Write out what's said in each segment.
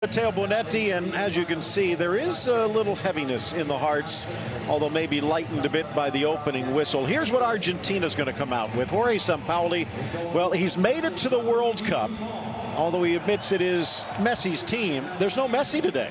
Matteo Bonetti, and as you can see, there is a little heaviness in the hearts, although maybe lightened a bit by the opening whistle. Here's what Argentina's going to come out with. Jorge Sampaoli, well, he's made it to the World Cup, although he admits it is Messi's team. There's no Messi today.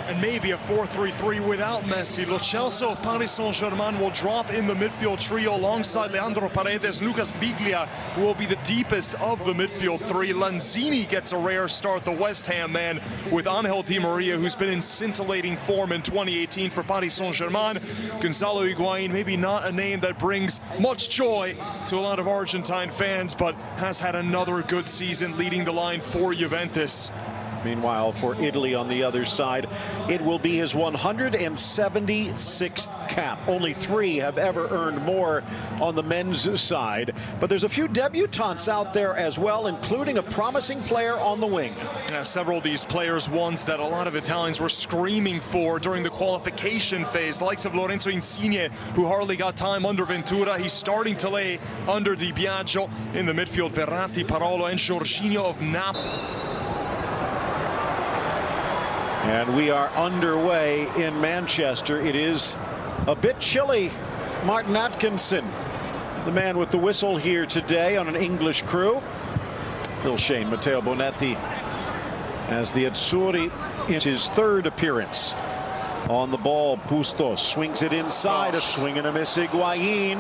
And maybe a 4-3-3 without Messi. Lo Celso of Paris Saint-Germain will drop in the midfield trio alongside Leandro Paredes, Lucas Biglia, who will be the deepest of the midfield three. Lanzini gets a rare start, the West Ham man, with Angel Di Maria, who's been in scintillating form in 2018 for Paris Saint-Germain. Gonzalo Higuain, maybe not a name that brings much joy to a lot of Argentine fans, but has had another good season leading the line for Juventus. Meanwhile, for Italy on the other side, it will be his 176th cap. Only 3 have ever earned more on the men's side. But there's a few debutants out there as well, including a promising player on the wing. Several of these players, ones that a lot of Italians were screaming for during the qualification phase. The likes of Lorenzo Insigne, who hardly got time under Ventura. He's starting to lay under Di Biagio. In the midfield, Verratti, Parolo, and Jorginho of Napoli. And we are underway in Manchester. It is a bit chilly. Martin Atkinson, the man with the whistle here today on an English crew. Phil Shane, Matteo Bonetti, as the Azzurri in his 3rd appearance on the ball. Bustos swings it inside, a swing and a miss. Higuain,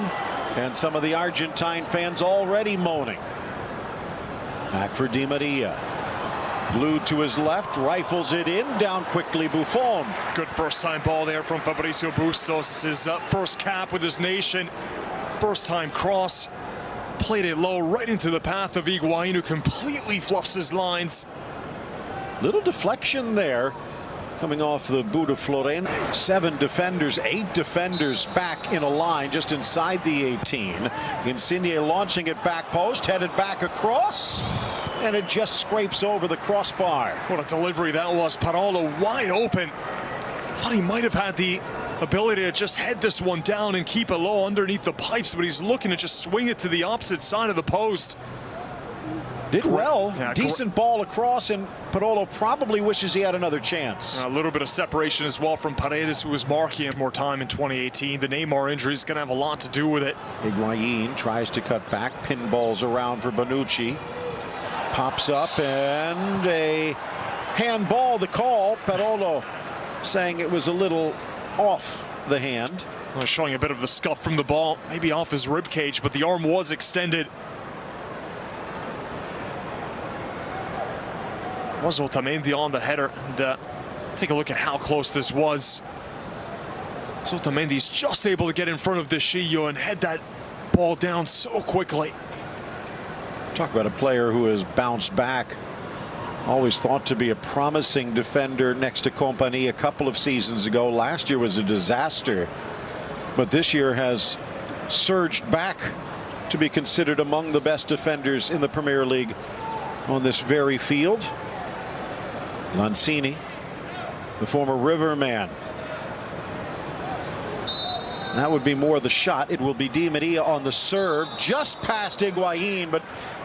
and some of the Argentine fans already moaning. Back for Di Maria. Glued to his left, rifles it in, down quickly Buffon. Good first-time ball there from Fabrizio Bustos. It's his first cap with his nation. First-time cross. Played it low right into the path of Higuain, who completely fluffs his lines. Little deflection there, coming off the boot of Floren. 7 defenders, 8 defenders back in a line just inside the 18. Insigne launching it back post, headed back across, and it just scrapes over the crossbar. What a delivery that was. Parolo wide open. Thought he might have had the ability to just head this one down and keep it low underneath the pipes, but he's looking to just swing it to the opposite side of the post. Did well. Yeah, decent ball across, and Parolo probably wishes he had another chance. A little bit of separation as well from Paredes, who was marking more time in 2018. The Neymar injury is going to have a lot to do with it. Higuain tries to cut back, pinballs around for Bonucci. Pops up, and a handball, the call. Parolo saying it was a little off the hand. Showing a bit of the scuff from the ball, maybe off his rib cage, but the arm was extended. Was Otamendi on the header, and take a look at how close this was. So Otamendi's just able to get in front of Deschillo and head that ball down so quickly. Talk about a player who has bounced back. Always thought to be a promising defender next to Kompany a couple of seasons ago. Last year was a disaster, but this year has surged back to be considered among the best defenders in the Premier League on this very field. Lanzini, the former River man. That would be more the shot. It will be Di Maria on the serve, just past Higuain, but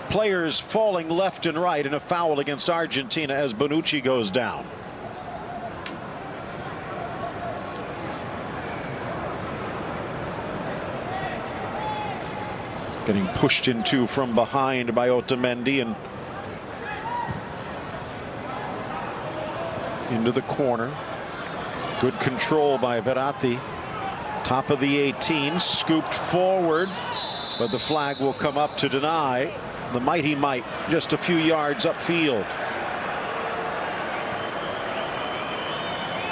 players falling left and right in a foul against Argentina as Bonucci goes down. Getting pushed into from behind by Otamendi and into the corner. Good control by Verratti. Top of the 18, scooped forward, but the flag will come up to deny. The mighty might just a few yards upfield.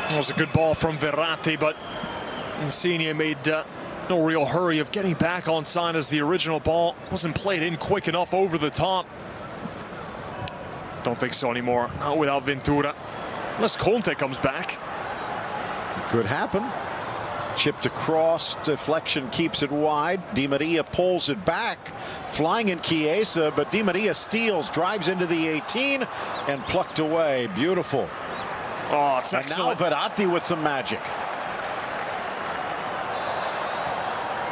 That was a good ball from Verratti, but Insigne made no real hurry of getting back on side as the original ball wasn't played in quick enough over the top. Don't think so anymore, not without Ventura. Unless Conte comes back. Could happen. Chipped across, deflection keeps it wide. Di Maria pulls it back, flying in Chiesa, but Di Maria steals, drives into the 18, and plucked away. Beautiful. Oh, it's excellent. And now Verratti with some magic.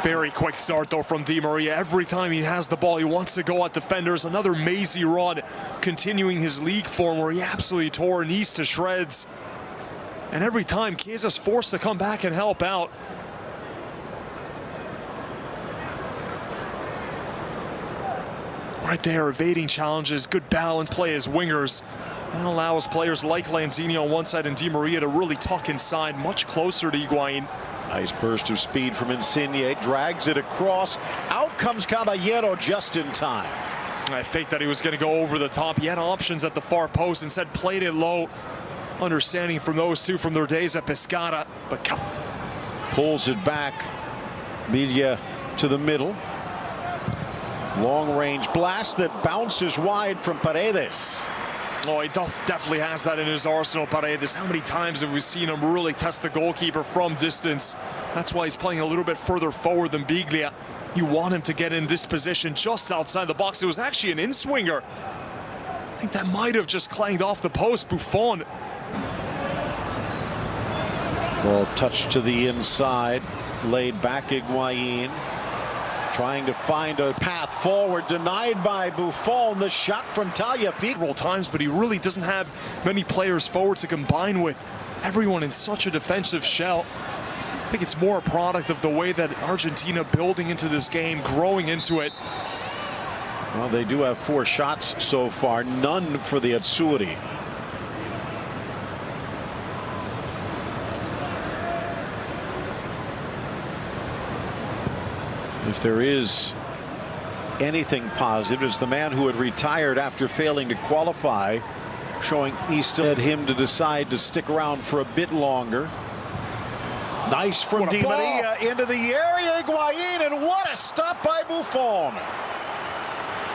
Very quick start though from Di Maria. Every time he has the ball, he wants to go at defenders. Another mazy run, continuing his league form where he absolutely tore Nice to shreds. And every time, Chiesa's forced to come back and help out. Right there, evading challenges, good balance play as wingers. That allows players like Lanzini on one side and Di Maria to really tuck inside, much closer to Higuain. Nice burst of speed from Insigne, drags it across. Out comes Caballero just in time. I faked that he was going to go over the top. He had options at the far post, instead played it low. Understanding from those two from their days at Pescara, but pulls it back. Biglia to the middle. Long range blast that bounces wide from Paredes. Oh, he definitely has that in his arsenal, Paredes. How many times have we seen him really test the goalkeeper from distance? That's why he's playing a little bit further forward than Biglia. You want him to get in this position just outside the box. It was actually an in-swinger. I think that might have just clanged off the post. Buffon. Ball touched to the inside, laid back Higuain. Trying to find a path forward, denied by Buffon. The shot from Tagliafico several times, but he really doesn't have many players forward to combine with. Everyone in such a defensive shell. I think it's more a product of the way that Argentina building into this game, growing into it. Well, they do have 4 shots so far, none for the Azzurri. If there is anything positive, it's the man who had retired after failing to qualify, showing he still had him to decide to stick around for a bit longer. Nice from Di Maria into the area, Higuain, and what a stop by Buffon.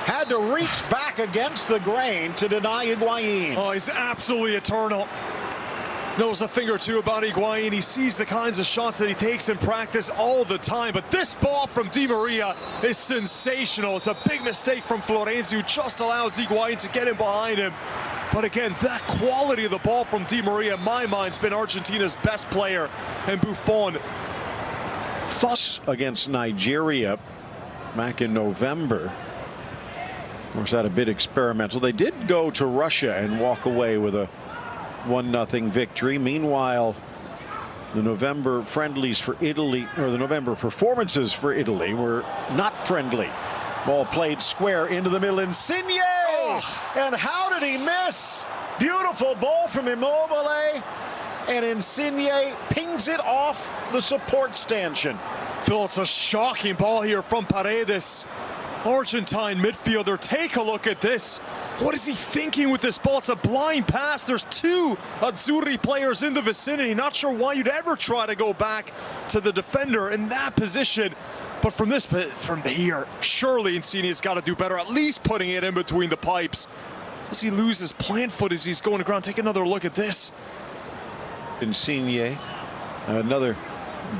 Had to reach back against the grain to deny Higuain. Oh, he's absolutely eternal. Knows a thing or two about Higuain. He sees the kinds of shots that he takes in practice all the time. But this ball from Di Maria is sensational. It's a big mistake from Florenzi, who just allows Higuain to get in behind him. But again, that quality of the ball from Di Maria, in my mind, has been Argentina's best player. And Buffon. Against Nigeria back in November. Of course, that a bit experimental. They did go to Russia and walk away with a 1-0 victory. Meanwhile, the November friendlies for Italy, or the November performances for Italy, were not friendly. Ball played square into the middle. Insigne! Oh. And how did he miss? Beautiful ball from Immobile. And Insigne pings it off the support stanchion. Phil, it's a shocking ball here from Paredes. Argentine midfielder, take a look at this. What is he thinking with this ball? It's a blind pass. There's 2 Azzurri players in the vicinity. Not sure why you'd ever try to go back to the defender in that position. But from here, surely Insigne's got to do better, at least putting it in between the pipes. Does he lose his plant foot as he's going to ground? Take another look at this. Insigne, another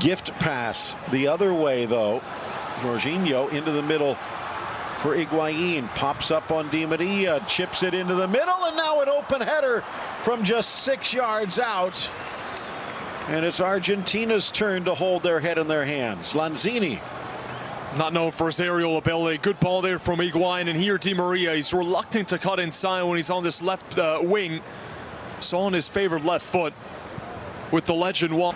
gift pass the other way, though. Jorginho into the middle for Higuain, pops up on Di Maria, chips it into the middle, and now an open header from just 6 yards out. And it's Argentina's turn to hold their head in their hands. Lanzini. Not known for his aerial ability. Good ball there from Higuain, and here Di Maria. He's reluctant to cut inside when he's on this left wing. So on his favored left foot with the legend wall.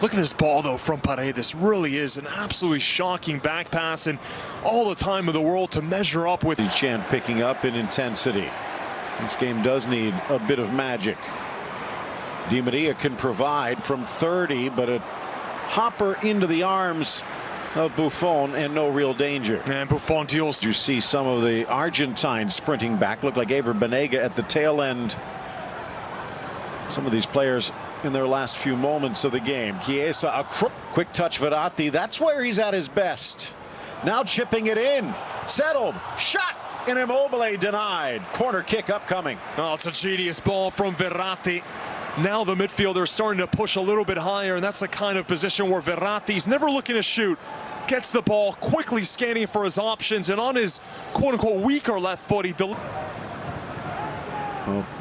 Look at this ball, though, from Paredes. Really is an absolutely shocking back pass, and all the time in the world to measure up with. Chant picking up in intensity. This game does need a bit of magic. Di Maria can provide from 30, but a hopper into the arms of Buffon and no real danger. And Buffon deals. You see some of the Argentine sprinting back. Look like Ever Banega at the tail end. Some of these players in their last few moments of the game. Chiesa, a quick touch, Verratti. That's where he's at his best. Now chipping it in. Settled. Shot. And Immobile denied. Corner kick upcoming. Oh, it's a genius ball from Verratti. Now the midfielder is starting to push a little bit higher, and that's the kind of position where Verratti's never looking to shoot. Gets the ball, quickly scanning for his options, and on his quote-unquote weaker left foot, he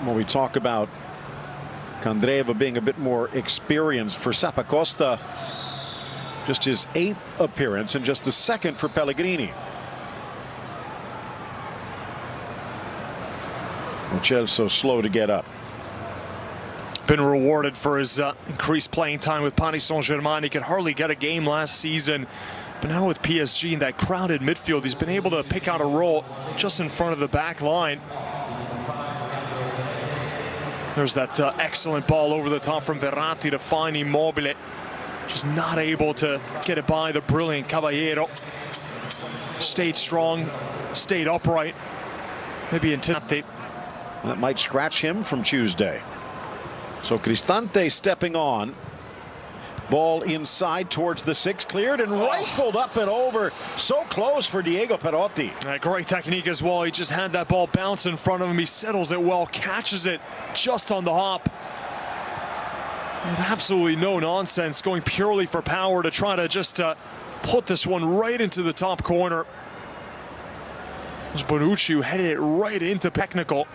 when we talk about Candreva being a bit more experienced, for Zappacosta Just his 8th appearance and just the 2nd for Pellegrini. Michel's so slow to get up. Been rewarded for his increased playing time with Paris Saint-Germain. He could hardly get a game last season. But now with PSG in that crowded midfield, he's been able to pick out a role just in front of the back line. There's that excellent ball over the top from Verratti to find Immobile. Just not able to get it by the brilliant Caballero. Stayed strong, stayed upright. Maybe Intente. That might scratch him from Tuesday. So Cristante stepping on. Ball inside towards the 6, cleared and rifled up and over. So close for Diego Perotti. Great technique as well. He just had that ball bounce in front of him. He settles it well, catches it just on the hop. With absolutely no nonsense, going purely for power to try to just put this one right into the top corner. It was Bonucci who headed it right into technical.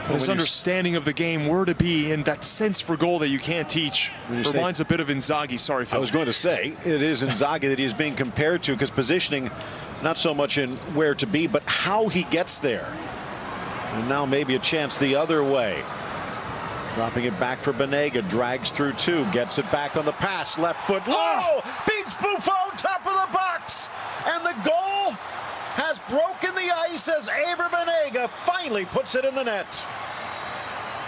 But his understanding of the game, where to be, and that sense for goal that you can't teach. Reminds a bit of Inzaghi. Sorry, Phil. I was going to say, it is Inzaghi that he's being compared to, because positioning, not so much in where to be, but how he gets there. And now maybe a chance the other way. Dropping it back for Banega, drags through 2, gets it back on the pass, left foot low, beats Buffon, top of the box, and the goal has broken the ice as Ever Banega finally puts it in the net.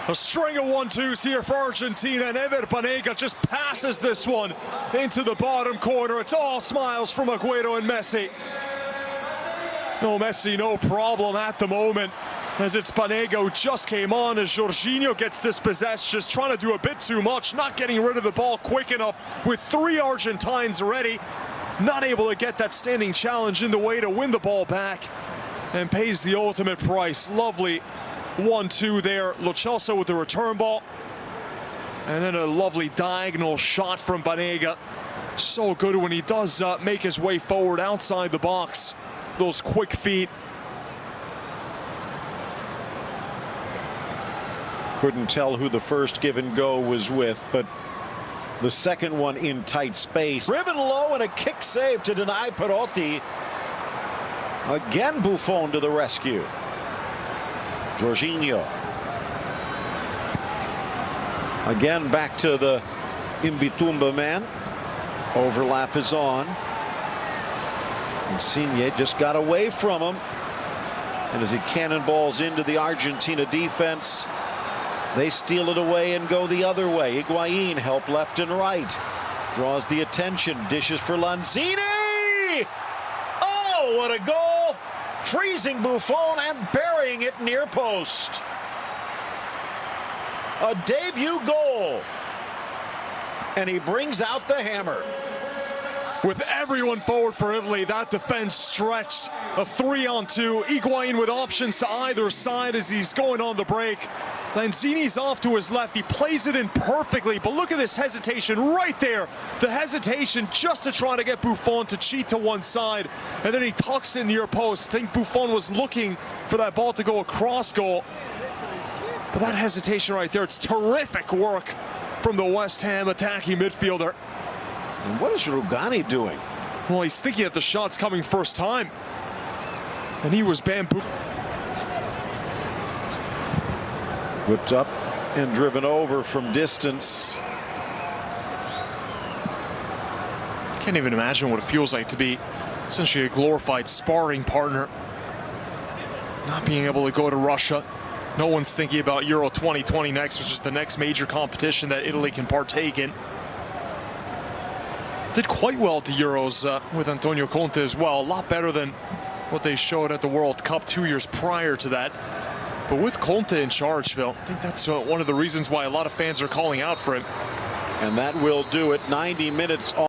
A string of 1-2s here for Argentina, and Ever Banega just passes this one into the bottom corner. It's all smiles from Aguero and Messi. No, Messi, no problem at the moment, as it's Banega who just came on as Jorginho gets this possessed, just trying to do a bit too much, not getting rid of the ball quick enough with 3 Argentines ready. Not able to get that standing challenge in the way to win the ball back, and pays the ultimate price. Lovely 1-2 there. Lo Celso with the return ball, and then a lovely diagonal shot from Banega. So good when he does make his way forward outside the box. Those quick feet. Couldn't tell who the first give and go was with, but the second one in tight space. Driven low and a kick save to deny Perotti. Again Buffon to the rescue. Jorginho. Again back to the Imbitumba man. Overlap is on. Insigne just got away from him. And as he cannonballs into the Argentina defense, they steal it away and go the other way. Higuain help left and right. Draws the attention. Dishes for Lanzini. Oh, what a goal. Freezing Buffon and burying it near post. A debut goal. And he brings out the hammer. With everyone forward for Italy, that defense stretched. A 3-on-2. Higuain with options to either side as he's going on the break. Lanzini's off to his left. He plays it in perfectly, but look at this hesitation right there. The hesitation just to try to get Buffon to cheat to one side, and then he tucks it near post. I think Buffon was looking for that ball to go across goal. But that hesitation right there, it's terrific work from the West Ham attacking midfielder. And what is Rugani doing? Well, he's thinking that the shot's coming first time, and he was bamboo. Whipped up and driven over from distance. Can't even imagine what it feels like to be essentially a glorified sparring partner. Not being able to go to Russia. No one's thinking about Euro 2020 next, which is the next major competition that Italy can partake in. Did quite well at the Euros with Antonio Conte as well. A lot better than what they showed at the World Cup 2 years prior to that. But with Conte in charge, Phil, I think that's one of the reasons why a lot of fans are calling out for him. And that will do it. 90 minutes on.